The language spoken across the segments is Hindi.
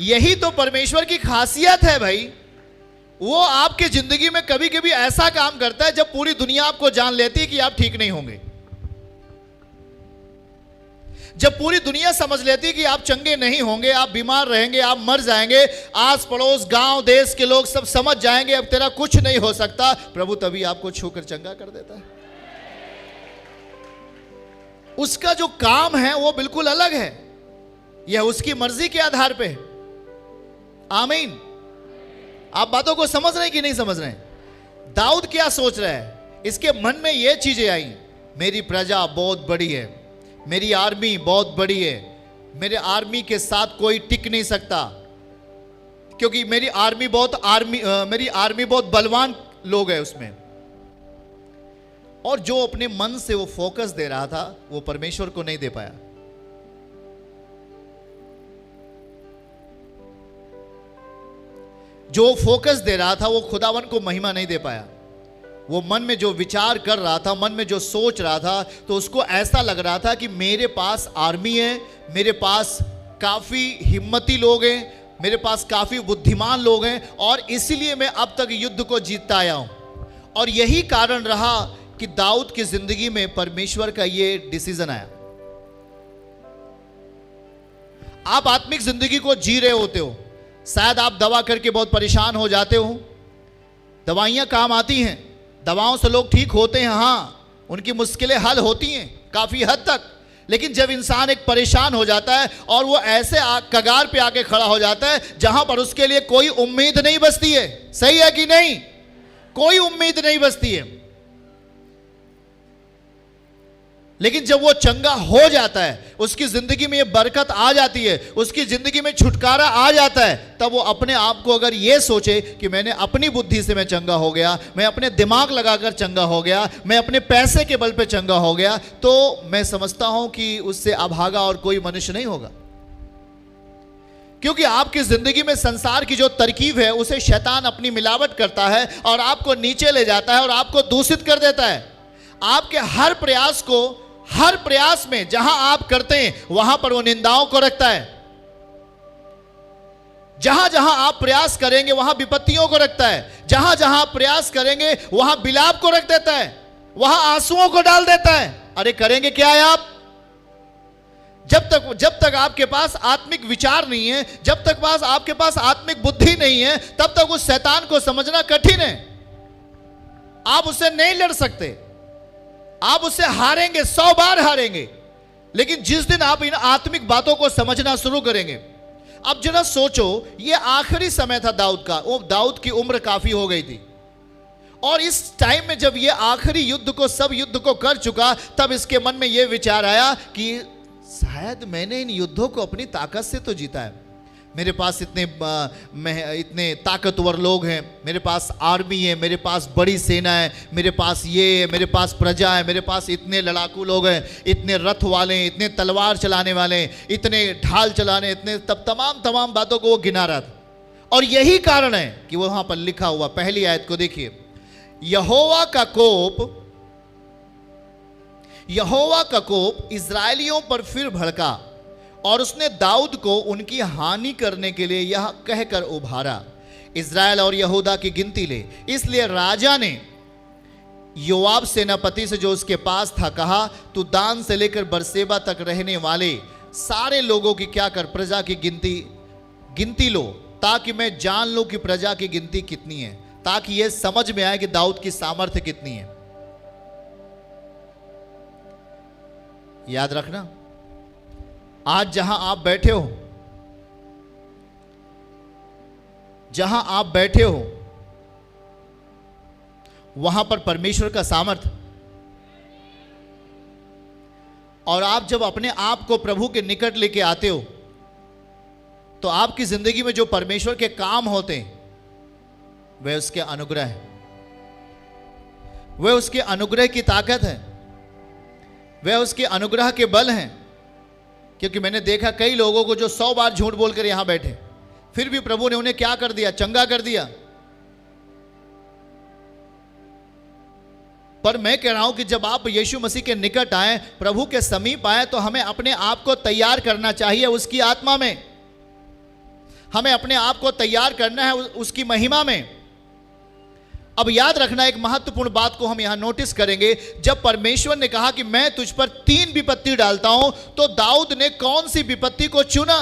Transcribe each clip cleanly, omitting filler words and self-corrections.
यही तो परमेश्वर की खासियत है भाई। वो आपके जिंदगी में कभी कभी ऐसा काम करता है जब पूरी दुनिया आपको जान लेती है कि आप ठीक नहीं होंगे, जब पूरी दुनिया समझ लेती है कि आप चंगे नहीं होंगे, आप बीमार रहेंगे, आप मर जाएंगे, आस पड़ोस गांव देश के लोग सब समझ जाएंगे अब तेरा कुछ नहीं हो सकता, प्रभु तभी आपको छूकर चंगा कर देता है। उसका जो काम है वो बिल्कुल अलग है, यह उसकी मर्जी के आधार पे है। आमीन। आप बातों को समझ रहे हैं कि नहीं समझ रहे हैं? दाऊद क्या सोच रहा है? इसके मन में ये चीजें आई, मेरी प्रजा बहुत बड़ी है, मेरी आर्मी बहुत बड़ी है, मेरे आर्मी के साथ कोई टिक नहीं सकता, क्योंकि मेरी आर्मी बहुत बलवान लोग हैं उसमें। और जो अपने मन से वो फोकस दे रहा था वो परमेश्वर को नहीं दे पाया। जो फोकस दे रहा था वो खुदावन को महिमा नहीं दे पाया। वो मन में जो विचार कर रहा था, मन में जो सोच रहा था, तो उसको ऐसा लग रहा था कि मेरे पास आर्मी है, मेरे पास काफी हिम्मती लोग हैं, मेरे पास काफी बुद्धिमान लोग हैं, और इसीलिए मैं अब तक युद्ध को जीतता आया हूं। और यही कारण रहा कि दाऊद की जिंदगी में परमेश्वर का ये डिसीजन आया। आप आत्मिक जिंदगी को जी रहे होते हो, शायद आप दवा करके बहुत परेशान हो जाते हो, दवाइयां काम आती हैं, दवाओं से लोग ठीक होते हैं, हाँ उनकी मुश्किलें हल होती हैं काफी हद तक, लेकिन जब इंसान एक परेशान हो जाता है और वो ऐसे कगार पे आके खड़ा हो जाता है जहां पर उसके लिए कोई उम्मीद नहीं बचती है, सही है कि नहीं? कोई उम्मीद नहीं बचती है। लेकिन जब वो चंगा हो जाता है, उसकी जिंदगी में ये बरकत आ जाती है, उसकी जिंदगी में छुटकारा आ जाता है, तब वो अपने आप को अगर ये सोचे कि मैंने अपनी बुद्धि से मैं चंगा हो गया, मैं अपने दिमाग लगाकर चंगा हो गया, मैं अपने पैसे के बल पे चंगा हो गया, तो मैं समझता हूं कि उससे अभागा और कोई मनुष्य नहीं होगा। क्योंकि आपकी जिंदगी में संसार की जो तरकीब है उसे शैतान अपनी मिलावट करता है और आपको नीचे ले जाता है और आपको दूषित कर देता है। आपके हर प्रयास में जहां आप करते हैं वहां पर वो निंदाओं को रखता है। जहां जहां आप प्रयास करेंगे वहां विपत्तियों को रखता है। जहां जहां आप प्रयास करेंगे वहां बिलाप को रख देता है, वहां आंसुओं को डाल देता है। अरे करेंगे क्या है आप? जब तक आपके पास आत्मिक विचार नहीं है, जब तक आपके पास आत्मिक बुद्धि नहीं है, तब तक उस शैतान को समझना कठिन है। आप उससे नहीं लड़ सकते, आप उससे हारेंगे, 100 बार हारेंगे। लेकिन जिस दिन आप इन आत्मिक बातों को समझना शुरू करेंगे, अब जरा सोचो, ये आखिरी समय था दाऊद का, वो दाऊद की उम्र काफी हो गई थी, और इस टाइम में जब ये आखिरी सब युद्ध को कर चुका, तब इसके मन में ये विचार आया कि शायद मैंने इन युद्धों को अपनी ताकत से तो जीता है, मेरे पास इतने ताकतवर लोग हैं, मेरे पास आर्मी है, मेरे पास बड़ी सेना है, मेरे पास ये है, मेरे पास प्रजा है, मेरे पास इतने लड़ाकू लोग हैं, इतने रथ वाले हैं, इतने तलवार चलाने वाले हैं, इतने ढाल चलाने, इतने तमाम बातों को वो गिना रहा था। और यही कारण है कि वहां पर लिखा हुआ, पहली आयत को देखिए, यहोवा का कोप इजराइलियों पर फिर भड़का और उसने दाऊद को उनकी हानि करने के लिए यह कहकर उभारा, इजराइल और यहूदा की गिनती ले। इसलिए राजा ने योआब सेनापति से जो उसके पास था कहा, तू दान से लेकर बरसेबा तक रहने वाले सारे लोगों की क्या कर, प्रजा की गिनती लो, ताकि मैं जान लूं कि प्रजा की गिनती कितनी है, ताकि यह समझ में आए कि दाऊद की सामर्थ्य कितनी है। याद रखना, आज जहां आप बैठे हो वहां पर परमेश्वर का सामर्थ्य, और आप जब अपने आप को प्रभु के निकट लेके आते हो तो आपकी जिंदगी में जो परमेश्वर के काम होते हैं वह उसके अनुग्रह है, वह उसके अनुग्रह की ताकत है, वह उसके अनुग्रह के बल हैं। क्योंकि मैंने देखा कई लोगों को जो 100 बार झूठ बोलकर यहां बैठे, फिर भी प्रभु ने उन्हें क्या कर दिया, चंगा कर दिया। पर मैं कह रहा हूं कि जब आप यीशु मसीह के निकट आए, प्रभु के समीप आए, तो हमें अपने आप को तैयार करना चाहिए उसकी आत्मा में। हमें अपने आप को तैयार करना है उसकी महिमा में। अब याद रखना, एक महत्वपूर्ण बात को हम यहां नोटिस करेंगे। जब परमेश्वर ने कहा कि मैं तुझ पर 3 विपत्ति डालता हूं, तो दाऊद ने कौन सी विपत्ति को चुना?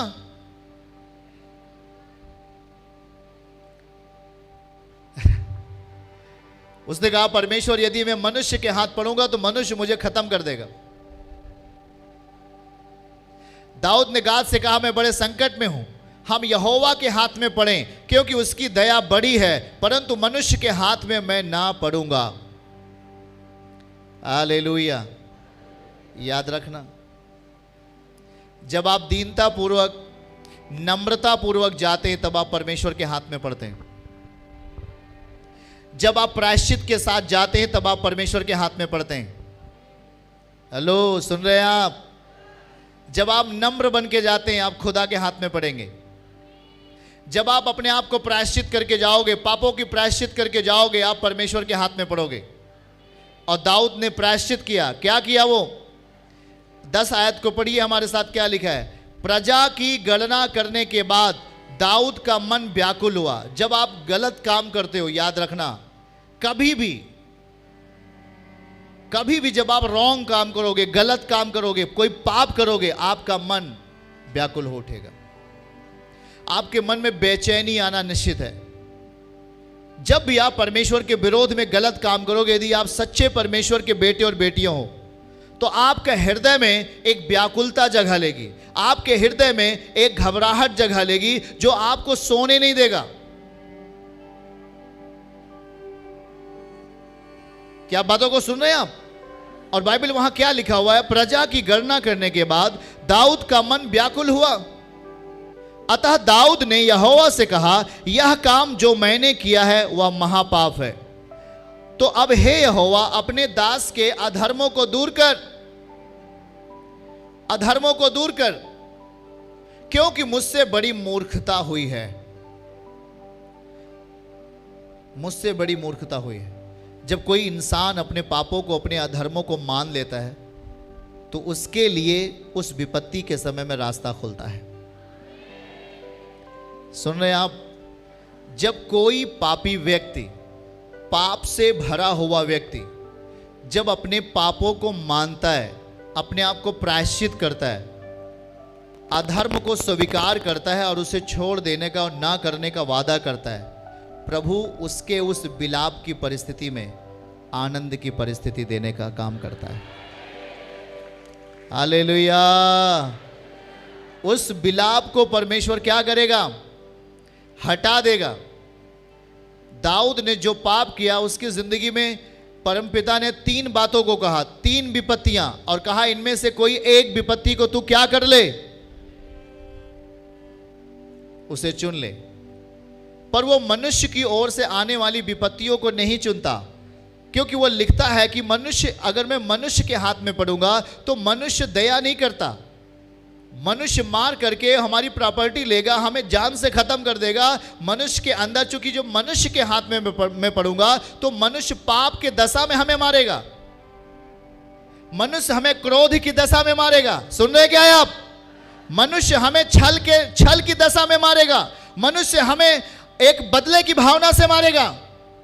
उसने कहा, परमेश्वर यदि मैं मनुष्य के हाथ पड़ूंगा तो मनुष्य मुझे खत्म कर देगा। दाऊद ने गाद से कहा, मैं बड़े संकट में हूं, हम यहोवा के हाथ में पड़ें, क्योंकि उसकी दया बड़ी है, परंतु मनुष्य के हाथ में मैं ना पड़ूंगा। हालेलुया। याद रखना, जब आप दीनता पूर्वक, नम्रता पूर्वक जाते हैं, तब आप परमेश्वर के हाथ में पड़ते हैं। जब आप प्रायश्चित के साथ जाते हैं, तब आप परमेश्वर के हाथ में पड़ते हैं। हेलो, सुन रहे हैं आप? जब आप नम्र बन के जाते हैं, आप खुदा के हाथ में पड़ेंगे। जब आप अपने आप को प्रायश्चित करके जाओगे, पापों की प्रायश्चित करके जाओगे, आप परमेश्वर के हाथ में पड़ोगे। और दाऊद ने प्रायश्चित किया। क्या किया वो? 10 आयत को पढ़िए हमारे साथ, क्या लिखा है? प्रजा की गणना करने के बाद दाऊद का मन व्याकुल हुआ। जब आप गलत काम करते हो, याद रखना, कभी भी जब आप रॉन्ग काम करोगे, गलत काम करोगे, कोई पाप करोगे, आपका मन व्याकुल हो उठेगा। आपके मन में बेचैनी आना निश्चित है। जब भी आप परमेश्वर के विरोध में गलत काम करोगे, यदि आप सच्चे परमेश्वर के बेटे और बेटियां हो, तो आपके हृदय में एक व्याकुलता जगह लेगी, आपके हृदय में एक घबराहट जगह लेगी, जो आपको सोने नहीं देगा। क्या बातों को सुन रहे हैं आप? और बाइबल वहां क्या लिखा हुआ है? प्रजा की गणना करने के बाद दाऊद का मन व्याकुल हुआ। अतः दाऊद ने यहोवा से कहा, यह काम जो मैंने किया है वह महापाप है। तो अब हे यहोवा, अपने दास के अधर्मों को दूर कर, अधर्मों को दूर कर, क्योंकि मुझसे बड़ी मूर्खता हुई है। मुझसे बड़ी मूर्खता हुई है। जब कोई इंसान अपने पापों को, अपने अधर्मों को मान लेता है, तो उसके लिए उस विपत्ति के समय में रास्ता खुलता है। सुन रहे हैं आप? जब कोई पापी व्यक्ति, पाप से भरा हुआ व्यक्ति, जब अपने पापों को मानता है, अपने आप को प्रायश्चित करता है, अधर्म को स्वीकार करता है और उसे छोड़ देने का और ना करने का वादा करता है, प्रभु उसके उस विलाप की परिस्थिति में आनंद की परिस्थिति देने का काम करता है। हालेलुया। उस विलाप को परमेश्वर क्या करेगा? हटा देगा। दाऊद ने जो पाप किया, उसकी जिंदगी में परमपिता ने 3 बातों को कहा, 3 विपत्तियां, और कहा इनमें से कोई एक विपत्ति को तू क्या कर ले? उसे चुन ले। पर वो मनुष्य की ओर से आने वाली विपत्तियों को नहीं चुनता, क्योंकि वो लिखता है कि मनुष्य, अगर मैं मनुष्य के हाथ में पड़ूंगा तो मनुष्य दया नहीं करता। मनुष्य मार करके हमारी प्रॉपर्टी लेगा, हमें जान से खत्म कर देगा। मनुष्य के अंदर, चूंकि जो मनुष्य के हाथ में मैं पड़ूंगा, तो मनुष्य पाप के दशा में हमें मारेगा, मनुष्य हमें क्रोध की दशा में मारेगा। सुन रहे क्या है आप? मनुष्य हमें छल की दशा में मारेगा, मनुष्य हमें एक बदले की भावना से मारेगा।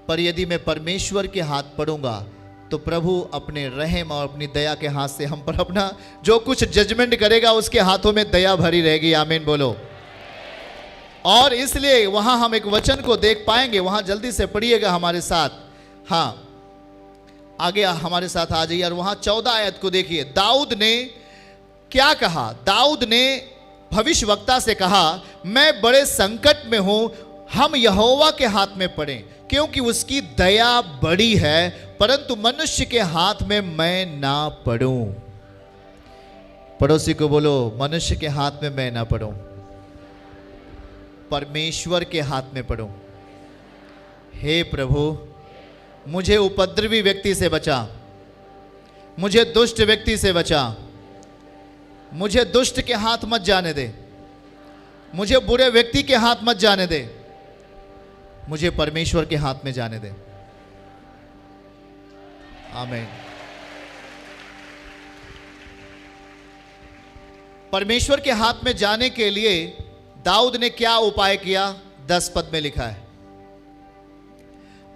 पर यदि मैं परमेश्वर के हाथ पड़ूंगा, तो प्रभु अपने रहम और अपनी दया के हाथ से हम पर अपना जो कुछ जजमेंट करेगा, उसके हाथों में दया भरी रहेगी। आमीन बोलो। और इसलिए वहां हम एक वचन को देख पाएंगे, वहां जल्दी से पढ़िएगा हमारे साथ। हाँ, आगे हमारे साथ आ जाइए और वहां 14 आयत को देखिए। दाऊद ने क्या कहा? दाऊद ने भविष्यवक्ता से कहा, मैं बड़े संकट में हूं, हम यहोवा के हाथ में पड़े, क्योंकि उसकी दया बड़ी है, परंतु मनुष्य के हाथ में मैं ना पड़ूं। पड़ोसी को बोलो, मनुष्य के हाथ में मैं ना पड़ूं, परमेश्वर के हाथ में पड़ूं। हे प्रभु, मुझे उपद्रवी व्यक्ति से बचा, मुझे दुष्ट व्यक्ति से बचा, मुझे दुष्ट के हाथ मत जाने दे, मुझे बुरे व्यक्ति के हाथ मत जाने दे, मुझे परमेश्वर के हाथ में जाने दे। आमीन। परमेश्वर के हाथ में जाने के लिए दाऊद ने क्या उपाय किया? 10 पद में लिखा है।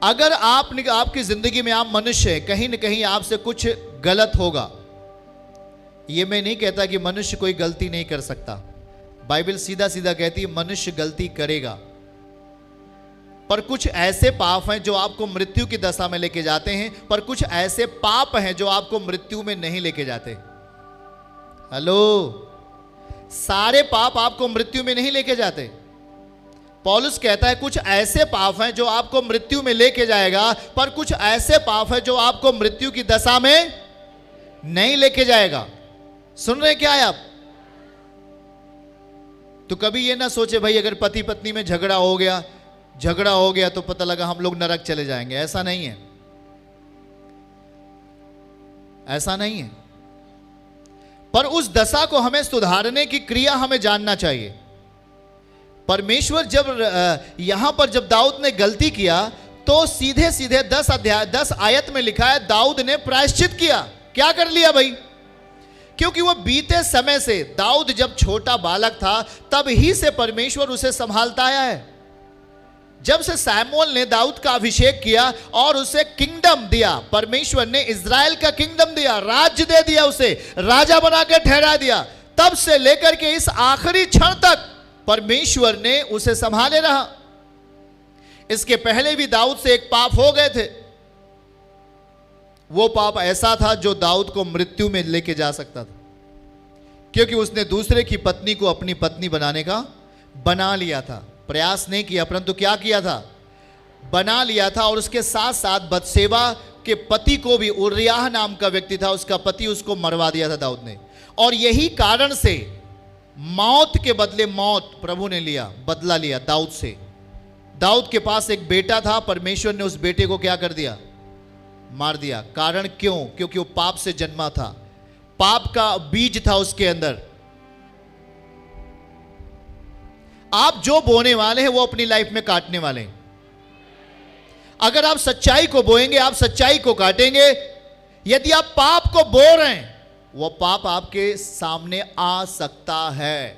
अगर आपकी जिंदगी में आप मनुष्य हैं, कहीं ना कहीं आपसे कुछ गलत होगा। यह मैं नहीं कहता कि मनुष्य कोई गलती नहीं कर सकता। बाइबल सीधा सीधा कहती है मनुष्य गलती करेगा, पर कुछ ऐसे पाप हैं जो आपको मृत्यु की दशा में लेके जाते हैं, पर कुछ ऐसे पाप हैं जो आपको मृत्यु में नहीं लेके जाते। हेलो, सारे पाप आपको मृत्यु में नहीं लेके जाते। पौलुस कहता है कुछ ऐसे पाप हैं जो आपको मृत्यु में लेके जाएगा, पर कुछ ऐसे पाप हैं जो आपको मृत्यु की दशा में नहीं लेके जाएगा। सुन रहे क्या है आप? तो कभी ये ना सोचे भाई अगर पति पत्नी में झगड़ा हो गया तो पता लगा हम लोग नरक चले जाएंगे। ऐसा नहीं है, ऐसा नहीं है। पर उस दशा को हमें सुधारने की क्रिया हमें जानना चाहिए। परमेश्वर यहां पर जब दाऊद ने गलती किया तो सीधे सीधे 10 आयत में लिखा है दाऊद ने प्रायश्चित किया। क्या कर लिया भाई? क्योंकि वो बीते समय से, दाऊद जब छोटा बालक था तब ही से परमेश्वर उसे संभालता आया है। जब से सैमुअल ने दाऊद का अभिषेक किया और उसे किंगडम दिया, परमेश्वर ने इज़राइल का किंगडम दिया, राज्य दे दिया, उसे राजा बनाकर ठहरा दिया, तब से लेकर के इस आखिरी क्षण तक परमेश्वर ने उसे संभाले रहा। इसके पहले भी दाऊद से एक पाप हो गए थे। वो पाप ऐसा था जो दाऊद को मृत्यु में लेके जा सकता था, क्योंकि उसने दूसरे की पत्नी को अपनी पत्नी बना लिया था। प्रयास नहीं किया, परंतु क्या किया था? बना लिया था। और उसके साथ साथ बतशेबा के पति को भी, उरिय्याह नाम का व्यक्ति था, उसका पति, उसको मरवा दिया था दाऊद ने। और यही कारण से मौत के बदले मौत प्रभु ने लिया, बदला लिया दाऊद से। दाऊद के पास एक बेटा था, परमेश्वर ने उस बेटे को क्या कर दिया? मार दिया। कारण क्यों? क्योंकि वो पाप से जन्मा था, पाप का बीज था उसके अंदर। आप जो बोने वाले हैं वो अपनी लाइफ में काटने वाले हैं। अगर आप सच्चाई को बोएंगे आप सच्चाई को काटेंगे। यदि आप पाप को बो रहे हैं वो पाप आपके सामने आ सकता है।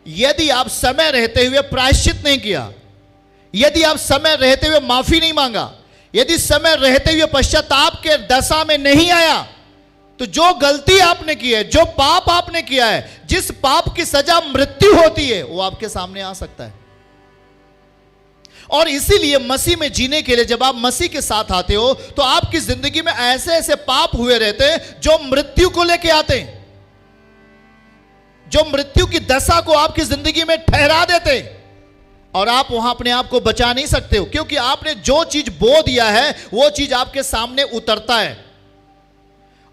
यदि आप समय रहते हुए प्रायश्चित नहीं किया, यदि आप समय रहते हुए माफी नहीं मांगा, यदि समय रहते हुए पश्चाताप के दशा में नहीं आया, तो जो गलती आपने की है, जो पाप आपने किया है, जिस पाप की सजा मृत्यु होती है, वो आपके सामने आ सकता है। और इसीलिए मसीह में जीने के लिए जब आप मसीह के साथ आते हो तो आपकी जिंदगी में ऐसे ऐसे पाप हुए रहते हैं जो मृत्यु को लेके आते हैं, जो मृत्यु की दशा को आपकी जिंदगी में ठहरा देते हैं। और आप वहां अपने आप को बचा नहीं सकते हो, क्योंकि आपने जो चीज बो दिया है वो चीज आपके सामने उतरता है।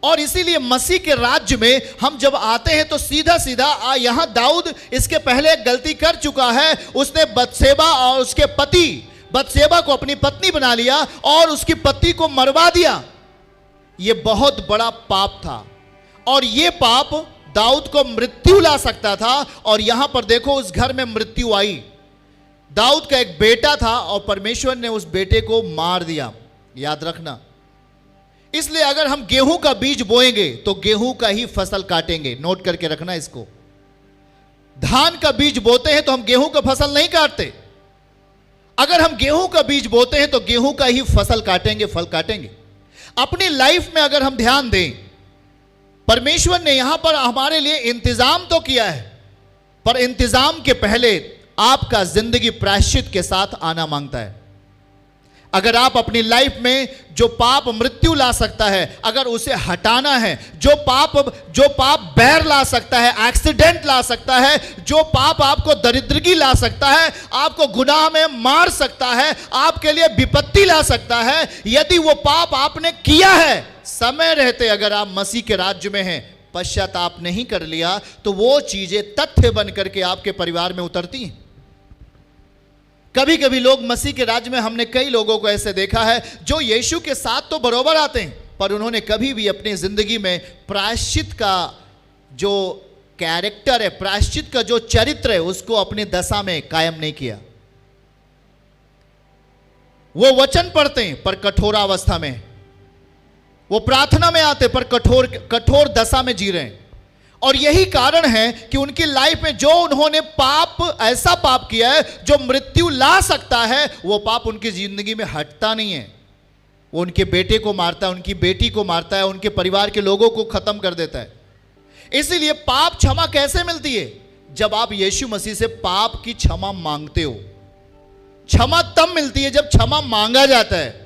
और इसीलिए मसीह के राज्य में हम जब आते हैं तो सीधा सीधा यहां दाऊद इसके पहले एक गलती कर चुका है। उसने बतशेबा और उसके पति बतशेबा को अपनी पत्नी बना लिया और उसकी पत्नी को मरवा दिया। यह बहुत बड़ा पाप था और यह पाप दाऊद को मृत्यु ला सकता था। और यहां पर देखो उस घर में मृत्यु आई। दाऊद का एक बेटा था और परमेश्वर ने उस बेटे को मार दिया। याद रखना, इसलिए अगर हम गेहूं का बीज बोएंगे तो गेहूं का ही फसल काटेंगे। नोट करके रखना इसको। धान का बीज बोते हैं तो हम गेहूं का फसल नहीं काटते। अगर हम गेहूं का बीज बोते हैं तो गेहूं का ही फसल काटेंगे, फल काटेंगे। अपनी लाइफ में अगर हम ध्यान दें, परमेश्वर ने यहां पर हमारे लिए इंतजाम तो किया है, पर इंतजाम के पहले आपका जिंदगी प्रायश्चित के साथ आना मांगता है। अगर आप अपनी लाइफ में जो पाप मृत्यु ला सकता है, अगर उसे हटाना है, जो पाप बैर ला सकता है, एक्सीडेंट ला सकता है, जो पाप आपको दरिद्रगी ला सकता है, आपको गुनाह में मार सकता है, आपके लिए विपत्ति ला सकता है, यदि वो पाप आपने किया है, समय रहते अगर आप मसीह के राज्य में हैं, पश्चाताप नहीं कर लिया, तो वो चीजें तथ्य बन करके आपके परिवार में उतरती हैं। कभी कभी लोग मसीह के राज्य में, हमने कई लोगों को ऐसे देखा है जो यीशु के साथ तो बरोबर आते हैं, पर उन्होंने कभी भी अपनी जिंदगी में प्रायश्चित का जो कैरेक्टर है, प्रायश्चित का जो चरित्र है, उसको अपनी दशा में कायम नहीं किया। वो वचन पढ़ते हैं पर कठोरावस्था में, वो प्रार्थना में आते पर कठोर दशा में जी रहे हैं। और यही कारण है कि उनकी लाइफ में जो उन्होंने ऐसा पाप किया है जो मृत्यु ला सकता है, वो पाप उनकी जिंदगी में हटता नहीं है। वो उनके बेटे को मारता है, उनकी बेटी को मारता है, उनके परिवार के लोगों को खत्म कर देता है। इसीलिए पाप क्षमा कैसे मिलती है? जब आप यीशु मसीह से पाप की क्षमा मांगते हो। क्षमा तब मिलती है जब क्षमा मांगा जाता है।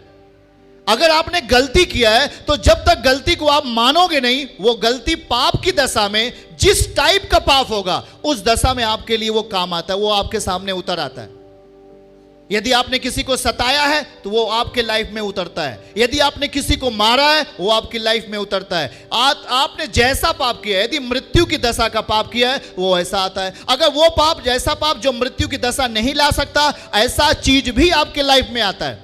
अगर आपने गलती किया है तो जब तक गलती को आप मानोगे नहीं, वो गलती पाप की दशा में, जिस टाइप का पाप होगा उस दशा में आपके लिए वो काम आता है, वो आपके सामने उतर आता है। यदि आपने किसी को सताया है तो वो आपके लाइफ में उतरता है। यदि आपने किसी को मारा है वो आपकी लाइफ में उतरता है। आपने जैसा पाप किया है, यदि मृत्यु की दशा का पाप किया है, वो ऐसा आता है। अगर वो पाप, जैसा पाप जो मृत्यु की दशा नहीं ला सकता, ऐसा चीज भी आपके लाइफ में आता है।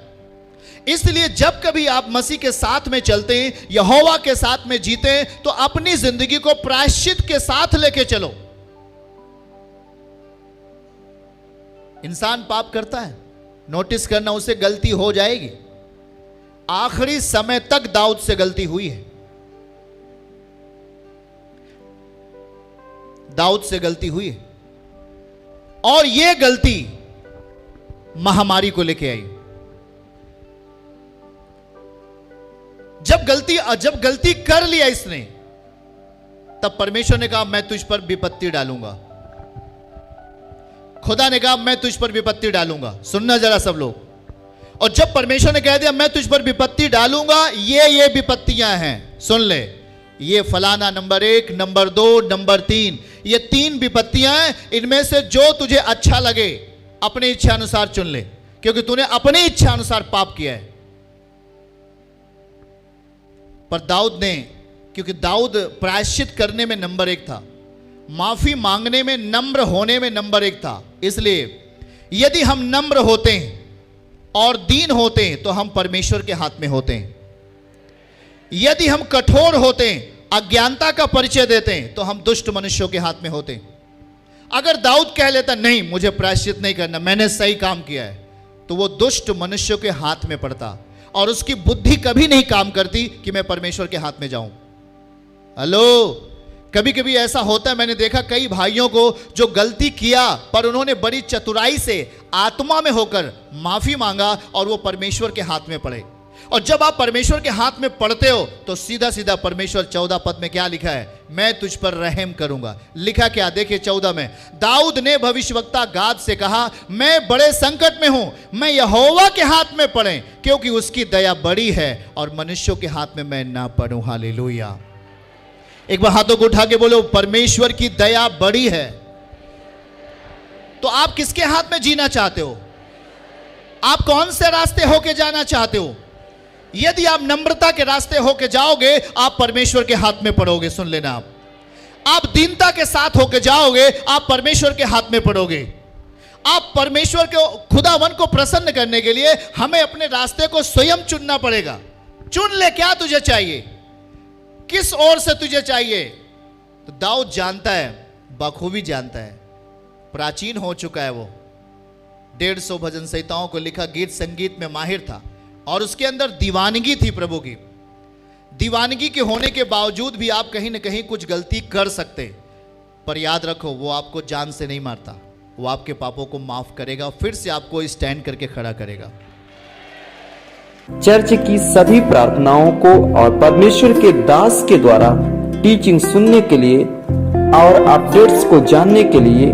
इसलिए जब कभी आप मसीह के साथ में चलते हैं, यहोवा के साथ में जीते हैं, तो अपनी जिंदगी को प्रायश्चित के साथ लेके चलो। इंसान पाप करता है, नोटिस करना, उसे गलती हो जाएगी। आखिरी समय तक दाऊद से गलती हुई है, दाऊद से गलती हुई है, और यह गलती महामारी को लेके आई। जब गलती कर लिया इसने, तब परमेश्वर ने कहा मैं तुझ पर विपत्ति डालूंगा। खुदा ने कहा मैं तुझ पर विपत्ति डालूंगा। सुनना जरा सब लोग। और जब परमेश्वर ने कह दिया मैं तुझ पर विपत्ति डालूंगा, ये विपत्तियां हैं, सुन ले, ये फलाना नंबर 1, नंबर 2, नंबर 3, ये 3 विपत्तियां हैं। इनमें से जो तुझे अच्छा लगे अपनी इच्छा अनुसार चुन ले, क्योंकि तूने अपनी इच्छा अनुसार पाप किया है। पर दाऊद ने, क्योंकि दाऊद प्रायश्चित करने में नंबर 1 था, माफी मांगने में, नम्र होने में नंबर 1 था, इसलिए यदि हम नम्र होते हैं और दीन होते हैं तो हम परमेश्वर के हाथ में होते हैं। यदि हम कठोर होते हैं, अज्ञानता का परिचय देते हैं, तो हम दुष्ट मनुष्यों के हाथ में होते हैं। अगर दाऊद कह लेता नहीं मुझे प्रायश्चित नहीं करना, मैंने सही काम किया है, तो वो दुष्ट मनुष्यों के हाथ में पड़ता और उसकी बुद्धि कभी नहीं काम करती कि मैं परमेश्वर के हाथ में जाऊं। हेलो, कभी कभी ऐसा होता है, मैंने देखा कई भाइयों को जो गलती किया पर उन्होंने बड़ी चतुराई से आत्मा में होकर माफी मांगा और वो परमेश्वर के हाथ में पड़े। और जब आप परमेश्वर के हाथ में पड़ते हो तो सीधा सीधा परमेश्वर 14 पद में क्या लिखा है? मैं तुझ पर रहम करूंगा। लिखा क्या? देखिए 14 में, दाऊद ने भविष्यवक्ता गाद से कहा मैं बड़े संकट में हूं, मैं यहोवा के हाथ में पड़े, क्योंकि उसकी दया बड़ी है और मनुष्यों के हाथ में मैं ना पड़ूं। हालेलुया। एक बार हाथों को उठा के बोलो परमेश्वर की दया बड़ी है। तो आप किसके हाथ में जीना चाहते हो? आप कौन से रास्ते होके जाना चाहते हो? यदि आप नम्रता के रास्ते होके जाओगे, आप परमेश्वर के हाथ में पड़ोगे। सुन लेना, आप दीनता के साथ होके जाओगे, आप परमेश्वर के हाथ में पड़ोगे। आप परमेश्वर के खुदावन को प्रसन्न करने के लिए हमें अपने रास्ते को स्वयं चुनना पड़ेगा। चुन ले, क्या तुझे चाहिए, किस ओर से तुझे चाहिए। तो दाऊद जानता है, बखूबी जानता है, प्राचीन हो चुका है वो, 150 भजन संहिताओं को लिखा, गीत संगीत में माहिर था और उसके अंदर दीवानगी थी प्रभु की। दीवानगी के होने के बावजूद भी आप कहीं ना कहीं कुछ गलती कर सकते, पर याद रखो वो आपको जान से नहीं मारता, वो आपके पापों को माफ करेगा, फिर से आपको स्टैंड करके खड़ा करेगा। चर्च की सभी प्रार्थनाओं को और परमेश्वर के दास के द्वारा टीचिंग सुनने के लिए और अपडेट्स को जानने के लिए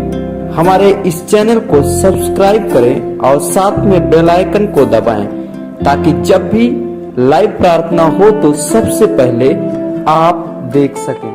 हमारे इस चैनल को सब्सक्राइब करें और साथ में बेल आइकन को दबाएं, ताकि जब भी लाइव प्रार्थना हो तो सबसे पहले आप देख सकें।